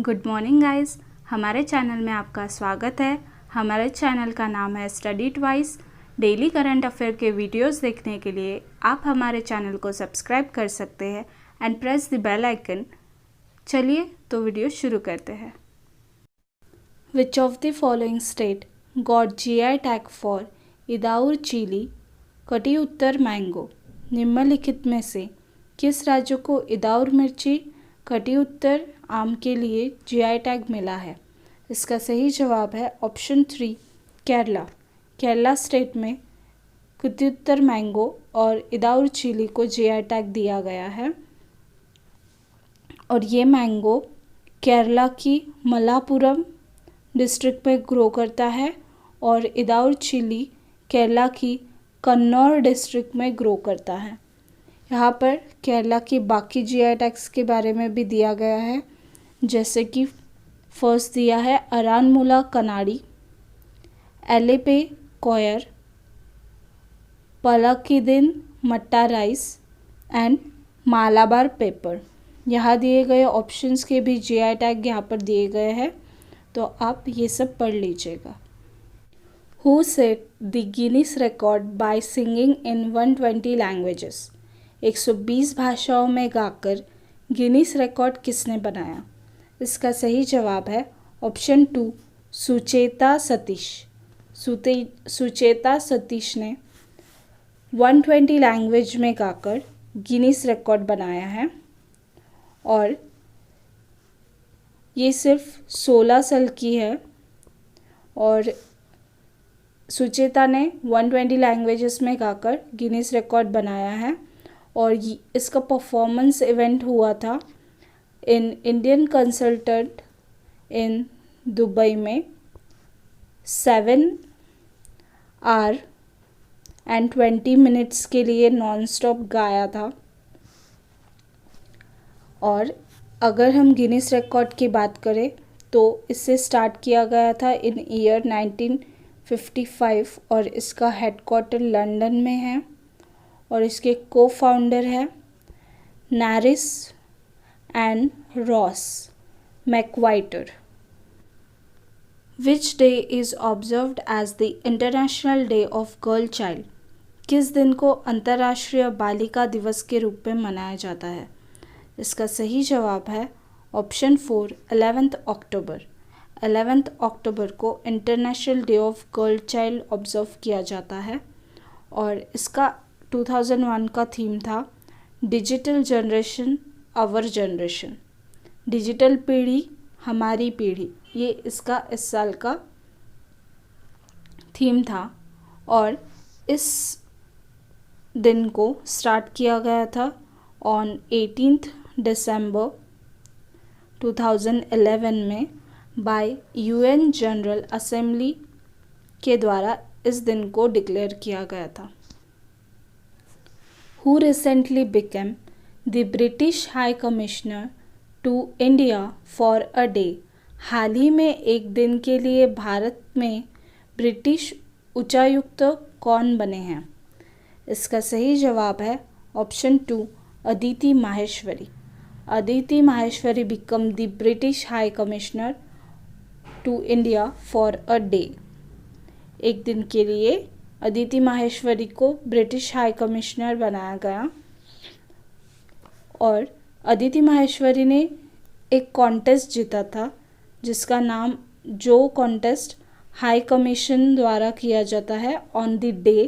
Good morning guys, हमारे channel में आपका स्वागत है। हमारे चैनल का नाम है study twice. Daily current affair के वीडियोस देखने के लिए आप हमारे चैनल को सब्सक्राइब कर सकते हैं and press the bell icon. चलिए तो वीडियो शुरू करते हैं। Which of the following state got GI tag for इदाउर चिली? कटी उत्तर मैंगो। निम्नलिखित में से किस राज्य को इदाउर मिर्ची कटी उत्तर आम के लिए जीआई टैग मिला है? इसका सही जवाब है ऑप्शन 3 केरला। केरला स्टेट में कटी उत्तर मैंगो और इदाउर चिली को जीआई टैग दिया गया है और ये मैंगो केरला की मलापुरम डिस्ट्रिक्ट में ग्रो करता है और इदाउर चिली केरला की कन्नौर डिस्ट्रिक्ट में ग्रो करता है। यहाँ पर केरला की बाकी जीआई टैग्स के बारे में भी दिया गया है, जैसे कि फर्स्ट दिया है अरानमुला कनाडी, एलेपे कोयर, पलाकिदिन मट्टा राइस एंड मालाबार पेपर। यहाँ दिए गए ऑप्शंस के भी जीआई टैग यहाँ पर दिए गए हैं, तो आप ये सब पढ़ लीजिएगा। Who set the Guinness record by singing in 120 languages? 120 भाषाओं में गाकर गिनीज रिकॉर्ड किसने बनाया? इसका सही जवाब है ऑप्शन 2 सुचेता सतीश। सुचेता सतीश ने 120 लैंग्वेज में गाकर गिनीज रिकॉर्ड बनाया है और ये सिर्फ 16 साल की है और सुचेता ने 120 लैंग्वेजेस में गाकर गिनीज रिकॉर्ड बनाया है और इसका परफॉर्मेंस इवेंट हुआ था in Indian consultant in Dubai में 7 आवर एंड 20 मिनट्स के लिए नॉन स्टॉप गाया था। और अगर हम गिनीज रिकॉर्ड की बात करें तो इसे स्टार्ट किया गया था इन ईयर 1955 और इसका हेडक्वार्टर लंदन में है और इसके को फाउंडर है Norris and Ross McWhirter. Which day is observed as the international day of girl child? किस दिन को अंतर्राष्ट्रीय बालिका दिवस के रूप में मनाया जाता है? इसका सही जवाब है ऑप्शन 4 11 अक्टूबर। 11 अक्टूबर को international day of girl child observe किया जाता है और इसका 2001 का थीम था digital generation our generation. Digital पीढ़ी हमारी पीढ़ी, ये इसका इस साल का थीम था और इस दिन को स्टार्ट किया गया था ऑन 18 दिसंबर 2011 में बाय यूएन जनरल असेंबली के द्वारा इस दिन को डिक्लेयर किया गया था। Who recently became the British High Commissioner to India for a day? हाल ही में एक दिन के लिए भारत में ब्रिटिश उच्चायुक्त कौन बने हैं? इसका सही जवाब है option 2 Aditi Maheshwari. Aditi Maheshwari become the British High Commissioner to India for a day। एक दिन के लिए अदिति माहेश्वरी को ब्रिटिश हाई कमिश्नर बनाया गया और अदिति माहेश्वरी ने एक कॉन्टेस्ट जीता था जिसका नाम जो कॉन्टेस्ट हाई कमीशन द्वारा किया जाता है on the day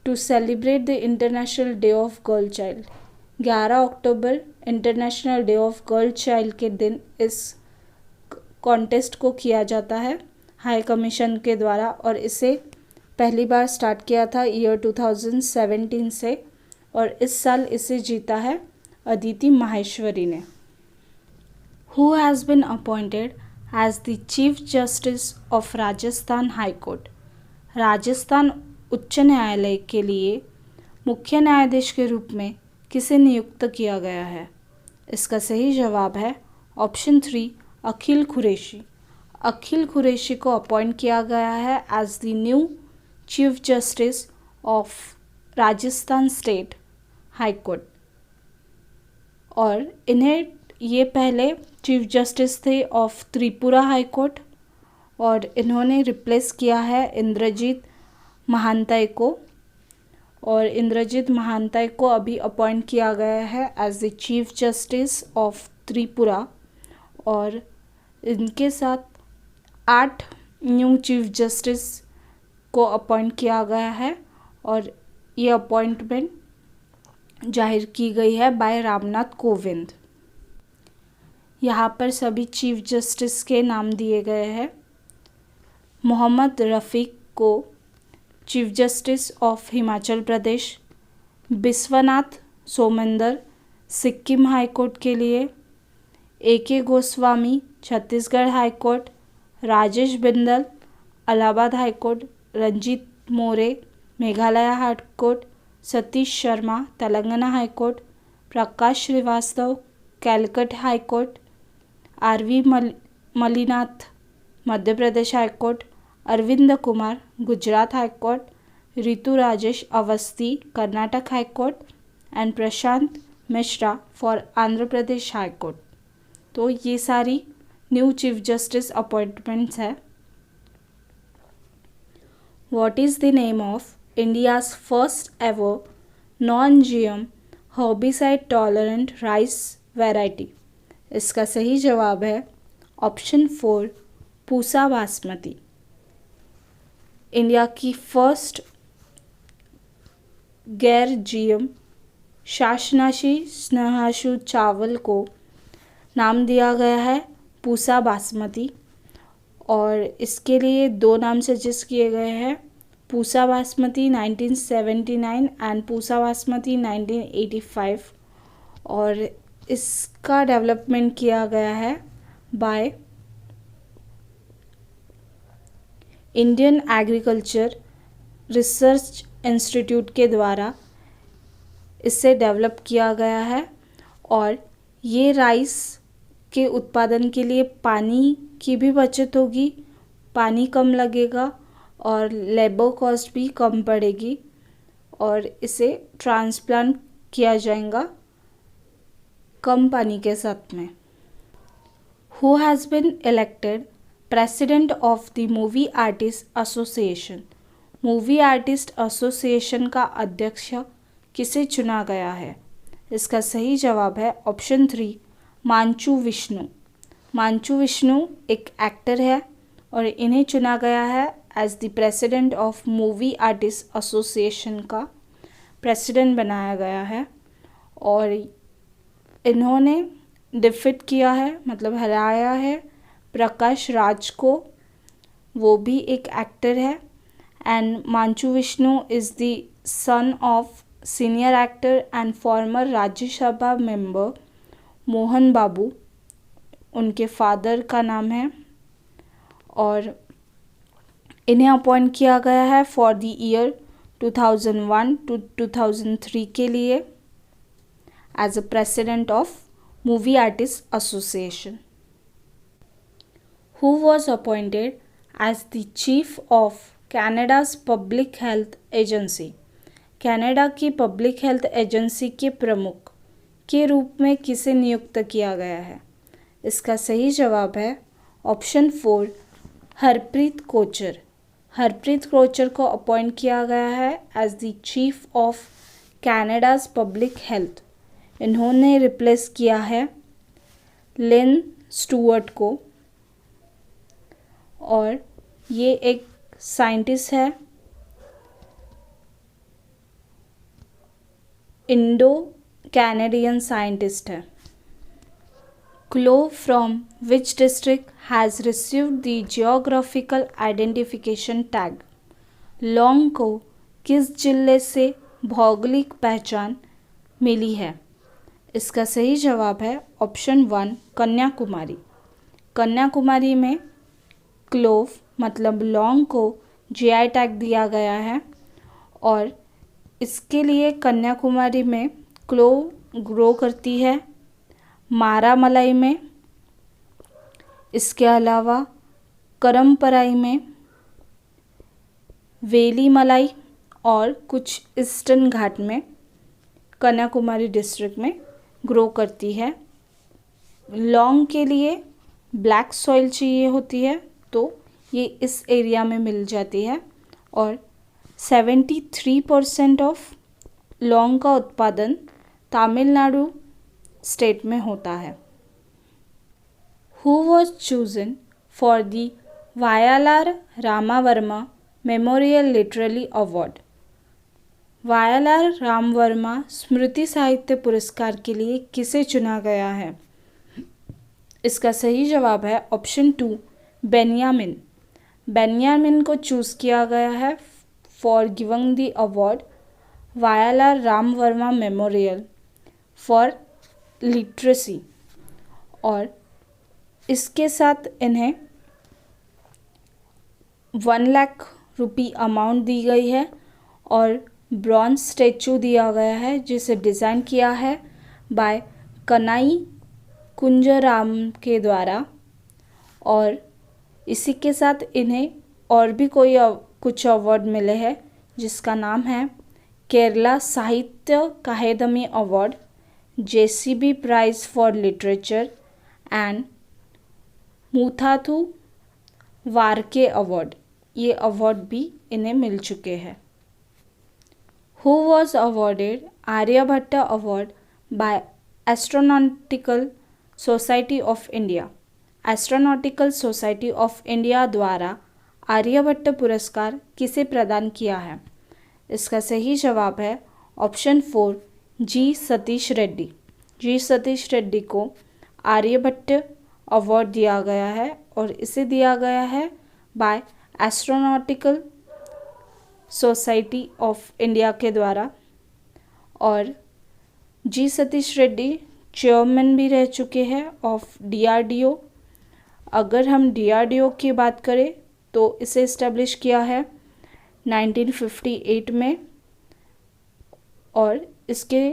to celebrate the international day of girl child. 11 अक्टूबर international day of girl child के दिन इस कॉन्टेस्ट को किया जाता है हाई कमीशन के द्वारा और इसे पहली बार स्टार्ट किया था ईयर 2017 से और इस साल इसे जीता है अदिति माहेश्वरी ने। Who has been appointed as the chief justice of Rajasthan high court? Rajasthan उच्च न्यायालय के लिए मुख्य न्यायाधीश के रूप में किसे नियुक्त किया गया है? इसका सही जवाब है ऑप्शन 3 अखिल कुरैशी। अखिल कुरैशी को अपॉइंट किया गया है as the new chief justice of Rajasthan state high court और इन्हें ये पहले चीफ जस्टिस थे ऑफ त्रिपुरा हाई कोर्ट और इन्होंने रिप्लेस किया है इंद्रजीत महांतय को। और इंद्रजीत महांतय को अभी अपॉइंट किया गया है as the chief justice of Tripura. और इनके साथ 8 न्यू चीफ जस्टिस को अपॉइंट किया गया है और ये अपॉइंटमेंट जाहिर की गई है बाय रामनाथ कोविंद। यहाँ पर सभी चीफ जस्टिस के नाम दिए गए हैं। मोहम्मद रफ़ीक को chief justice of Himachal Pradesh, Vishwanath Somadder Sikkim high court के लिए, AK Goswami Chhattisgarh high court, Rajesh Bindal Allahabad high court, Ranjit More Meghalaya high court, Satish Sharma Telangana high court, Prakash Shrivastava Calcutta high court, RV Malimath Madhya Pradesh high court, Arvind Kumar Gujarat high court, Ritu Rajesh Awasthi Karnataka high court and Prashant Mishra for Andhra Pradesh high court. तो ये सारी न्यू चीफ जस्टिस अपॉइंटमेंट्स है। What is the name of India's first ever non GM herbicide tolerant rice variety? इसका सही जवाब है option 4 Pusa basmati. India की first गैर GM शाशनाशी स्नेहाशु चावल को नाम दिया गया है पूसा बासमती और इसके लिए 2 नाम सजेस्ट किए गए हैं, पूसा बासमती 1979 एंड पूसा बासमती 1985। और इसका डेवलपमेंट किया गया है by Indian agriculture research institute के द्वारा इसे डेवलप किया गया है। और ये राइस के उत्पादन के लिए पानी की भी बचत होगी, पानी कम लगेगा और लेबर कॉस्ट भी कम पड़ेगी और इसे ट्रांसप्लांट किया जाएगा कम पानी के साथ में। Who has bin elected president of the movie artist association? Movie artist association का अध्यक्ष किसे चुना गया है? इसका सही जवाब है ऑप्शन 3 मांचू विष्णु। मांचू विष्णु एक एक्टर है और इन्हें चुना गया है as the president of movie artist association का प्रेसिडेंट बनाया गया है। और इन्होंने डिफीट किया है मतलब हराया है प्रकाश राज को, वो भी एक एक्टर है। And Manchu Vishnu is the son of senior actor and former Rajya Sabha member Mohan Babu, उनके फादर का नाम है। और इन्हें अपॉइंट किया गया है फॉर द ईयर 2001 to 2003 के लिए as a president of movie artist association. Who was appointed as the chief of Canada's Public Health Agency? Canada की पब्लिक हेल्थ एजेंसी के प्रमुख के रूप में किसे नियुक्त किया गया है? इसका सही जवाब है ऑप्शन 4 हरप्रीत कोचर। हरप्रीत कोचर को अपॉइंट किया गया है as the chief of Canada's public health. इन्होंने रिप्लेस किया है लिन स्टुअर्ट को और ये एक साइंटिस्ट है, इंडो कैनेडियन साइंटिस्ट है। Clove from which district has received the geographical identification tag? लौंग को किस जिले से भौगोलिक पहचान मिली है? इसका सही जवाब है ऑप्शन 1 कन्याकुमारी। कन्याकुमारी में क्लोव मतलब लौंग को GI टैग दिया गया है और इसके लिए कन्याकुमारी में क्लोव ग्रो करती है, मारामलाई में, इसके अलावा करमपराई में, वेलीमलाई और कुछ ईस्टर्न घाट में कन्याकुमारी डिस्ट्रिक्ट में ग्रो करती है। लौंग के लिए ब्लैक सॉइल चाहिए होती है, तो ये इस एरिया में मिल जाती है। और 73% ऑफ लौंग का उत्पादन तमिलनाडु स्टेट में होता है। Who was chosen for the Vayalar Ramavarma memorial literary award? Vayalar Ramavarma स्मृति साहित्य पुरस्कार के लिए किसे चुना गया है? इसका सही जवाब है ऑप्शन 2, बेन्यामिन। बेन्यामिन को चूज़ किया गया है for giving the award Vayalar Ramavarma memorial for literacy. और इसके साथ इन्हें 1 लाख रुपये अमाउंट दी गई है और ब्रॉन्ज स्टैचू दिया गया है जिसे डिज़ाइन किया है बाय कनाई कुंजराम के द्वारा। और इसी के साथ इन्हें और भी कुछ अवार्ड मिले हैं जिसका नाम है Kerala Sahitya Akademi award, JCB prize for literature and Muttathu Varkey award. ये अवार्ड भी इन्हें मिल चुके हैं। Who was awarded Aryabhata award by astronautical society of India? Astronautical society of India द्वारा आर्यभट्ट पुरस्कार किसे प्रदान किया है? इसका सही जवाब है ऑप्शन 4, जी सतीश रेड्डी। जी सतीश रेड्डी को आर्यभट्ट अवार्ड दिया गया है और इसे दिया गया है by astronautical society of India के द्वारा। और जी सतीश रेड्डी चेयरमैन भी रह चुके हैं ऑफ DRDO। अगर हम DRDO की बात करें तो इसे इस्टेब्लिश किया है 1958 में और इसके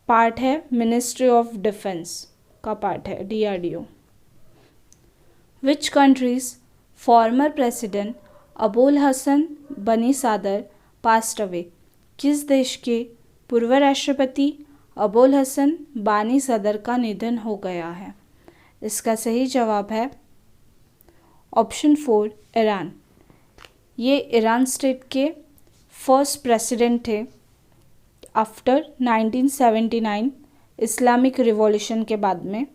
पार्ट है मिनिस्ट्री ऑफ डिफेंस का पार्ट है DRDO। Which countries former president Abul Hasan Bani Sadr passed away? किस देश के पूर्व राष्ट्रपति अबुल हसन बानी सदर का निधन हो गया है? इसका सही जवाब है ऑप्शन 4, ईरान। ये ईरान स्टेट के फर्स्ट प्रेसिडेंट थे आफ्टर 1979 इस्लामिक रिवॉल्यूशन के बाद में।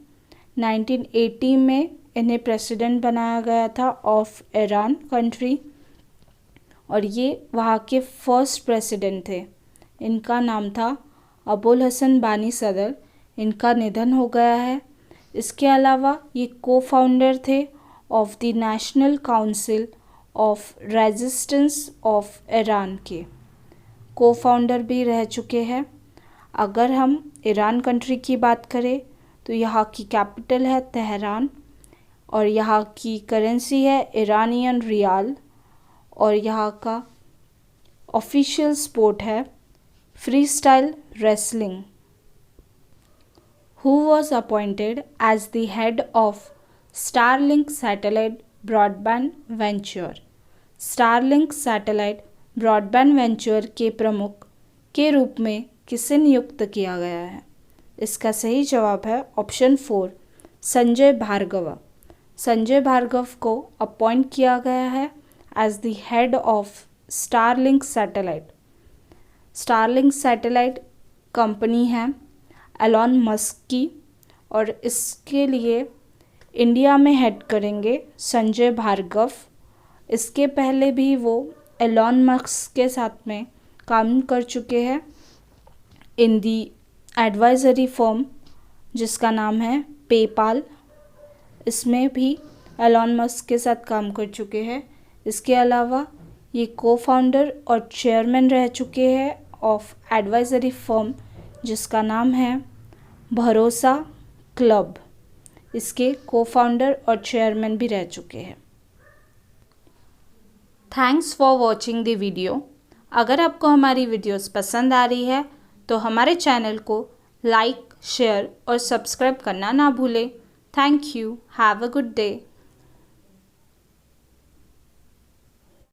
1980 में इन्हें प्रेसिडेंट बनाया गया था ऑफ ईरान कंट्री और ये वहाँ के फर्स्ट प्रेसिडेंट थे। इनका नाम था अबुल हसन बानी सदर। इनका निधन हो गया है। इसके अलावा ये को फाउंडर थे of the national council of resistance of Iran के को फाउंडर भी रह चुके हैं। अगर हम ईरान कंट्री की बात करें तो यहाँ की कैपिटल है तेहरान और यहाँ की करेंसी है ईरानियन रियाल और यहाँ का ऑफिशियल स्पोर्ट है free style wrestling. Who was appointed as the head of Starlink Satellite Broadband Venture? Starlink Satellite Broadband Venture के प्रमुख के रूप में किसे नियुक्त किया गया है? इसका सही जवाब है ऑप्शन 4, संजय भार्गव। संजय भार्गव को अपॉइंट किया गया है as the head of Starlink satellite. Starlink satellite company है एलॉन मस्क की और इसके लिए इंडिया में हेड करेंगे संजय भार्गव। इसके पहले भी वो एलॉन मस्क के साथ में काम कर चुके हैं इन दी एडवाइजरी फर्म जिसका नाम है पेपाल। इसमें भी एलॉन मस्क के साथ काम कर चुके हैं। इसके अलावा ये को फाउंडर और चेयरमैन रह चुके हैं ऑफ एडवाइजरी फर्म जिसका नाम है भरोसा क्लब। इसके को फाउंडर और चेयरमैन भी रह चुके हैं। Thanks for watching the video. अगर आपको हमारी वीडियोस पसंद आ रही है तो हमारे चैनल को लाइक, शेयर और सब्सक्राइब करना ना भूलें। Thank you. Have a good day.